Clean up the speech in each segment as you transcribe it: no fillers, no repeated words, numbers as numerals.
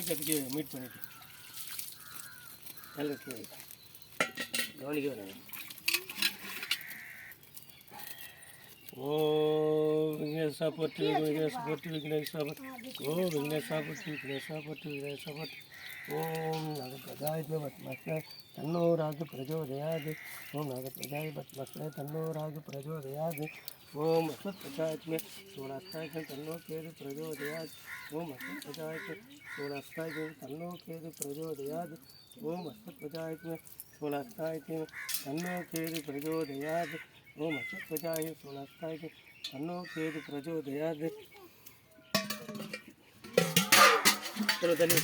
பக்கத்துக்கு மீட் பண்ணிட்டு நல்லா கவனிக்க வேணாம். ஓம் விக்னேஷாபட்டு விக்னேஷாபட்டு விக்னேஷாபட்டு ஓம் விக்னேஷாபட்டு விக்னேஷாபட்டு விக்னேஷாபட்டு ஓம் நாகப்பிரஜாய பத்மஸ்மே தன்னோ ராகு பிரஜோதயாது ஓம் நாகப்பிரஜாய பத்மஸ்மே தன்னோ ராகு பிரஜோதயாது ஓம் அஸ்மத்பிரஜாயத்மே சோழாஸ்தாயகம் தன்னோ கேது பிரஜோதயாது ஓம் அஸ்மத்பிரஜாயத்மே சோழாஸ்தாயகம் தன்னோ கேது பிரஜோதயாது ஓம் அஸ்மத்பிரஜாயத்மே சோழாஸ்தாயகம் தன்னோ கேது பிரஜோதயாது ஓம் அஸ்மத்பிரஜாய சோழாஸ்தாயகம் தன்னோ கேது பிரஜோதயாது. தண்ணி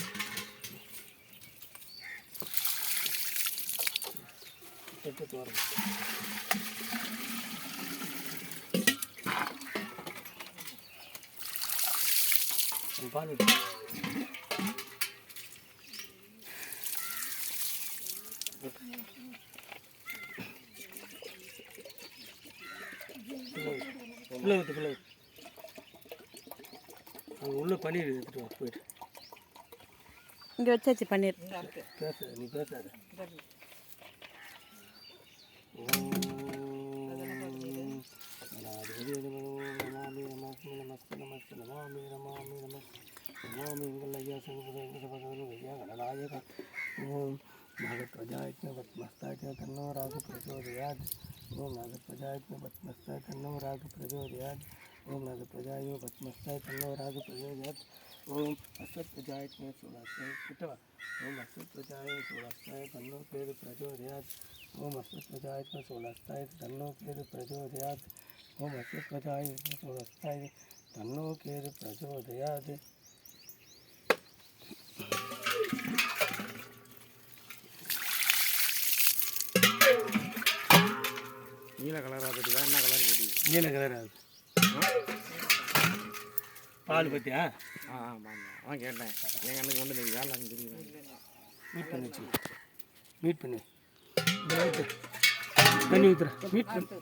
எடுத்து வரணும். பால் பிள்ளை அங்கே உள்ள பன்னீர் எடுத்துட்டு வா போயிட்டு. இங்கே வச்சாச்சு பன்னீர். பேசாத நீ பேசாத. ஓம் நாகப்பிரஜாயத்மே பத்மஸ்தாய தன்னோ ராகு பிரச்சோதயாத் ஓம் நாகப்பிரஜாயத்மே பத்மஸ்தாய தன்னோ ராகு பிரச்சோதயாத் ஓம் நாகப்பிரஜாயோ பத்மஸ்தாய தன்னோ ராகு பிரச்சோதயாத் ஓம் அஸ்வத்பிரஜாயத்மே சோழாஸ்தாய கிட்டவா ஓம் அஸ்வத்பிரஜாய சோழாஸ்தாய தன்னோ கேது பிரச்சோதயாத் ஓம் அஸ்வத்பிரஜாயத்மே சோழாஸ்தாய தன்னோ கேது பிரச்சோதயாத் ஓம் அஸ்வத்பிரஜாய சோழாஸ்தாய தன்னோ கேது பிரச்சோதயாத். நீல கலராக போட்டுதா என்ன கலர் போட்டு? நீல கலராக பால் பற்றியா? ஆமாம் அவன் கேட்டேன் என் கண்ணுக்கு ஒன்று தெரியுதா இல்லை தெரியுது. மீட் பண்ணிச்சு மீட் பண்ணு தண்ணி ஊற்றுறேன் மீட் பண்ணு.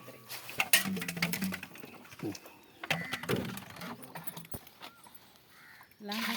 லாங்கா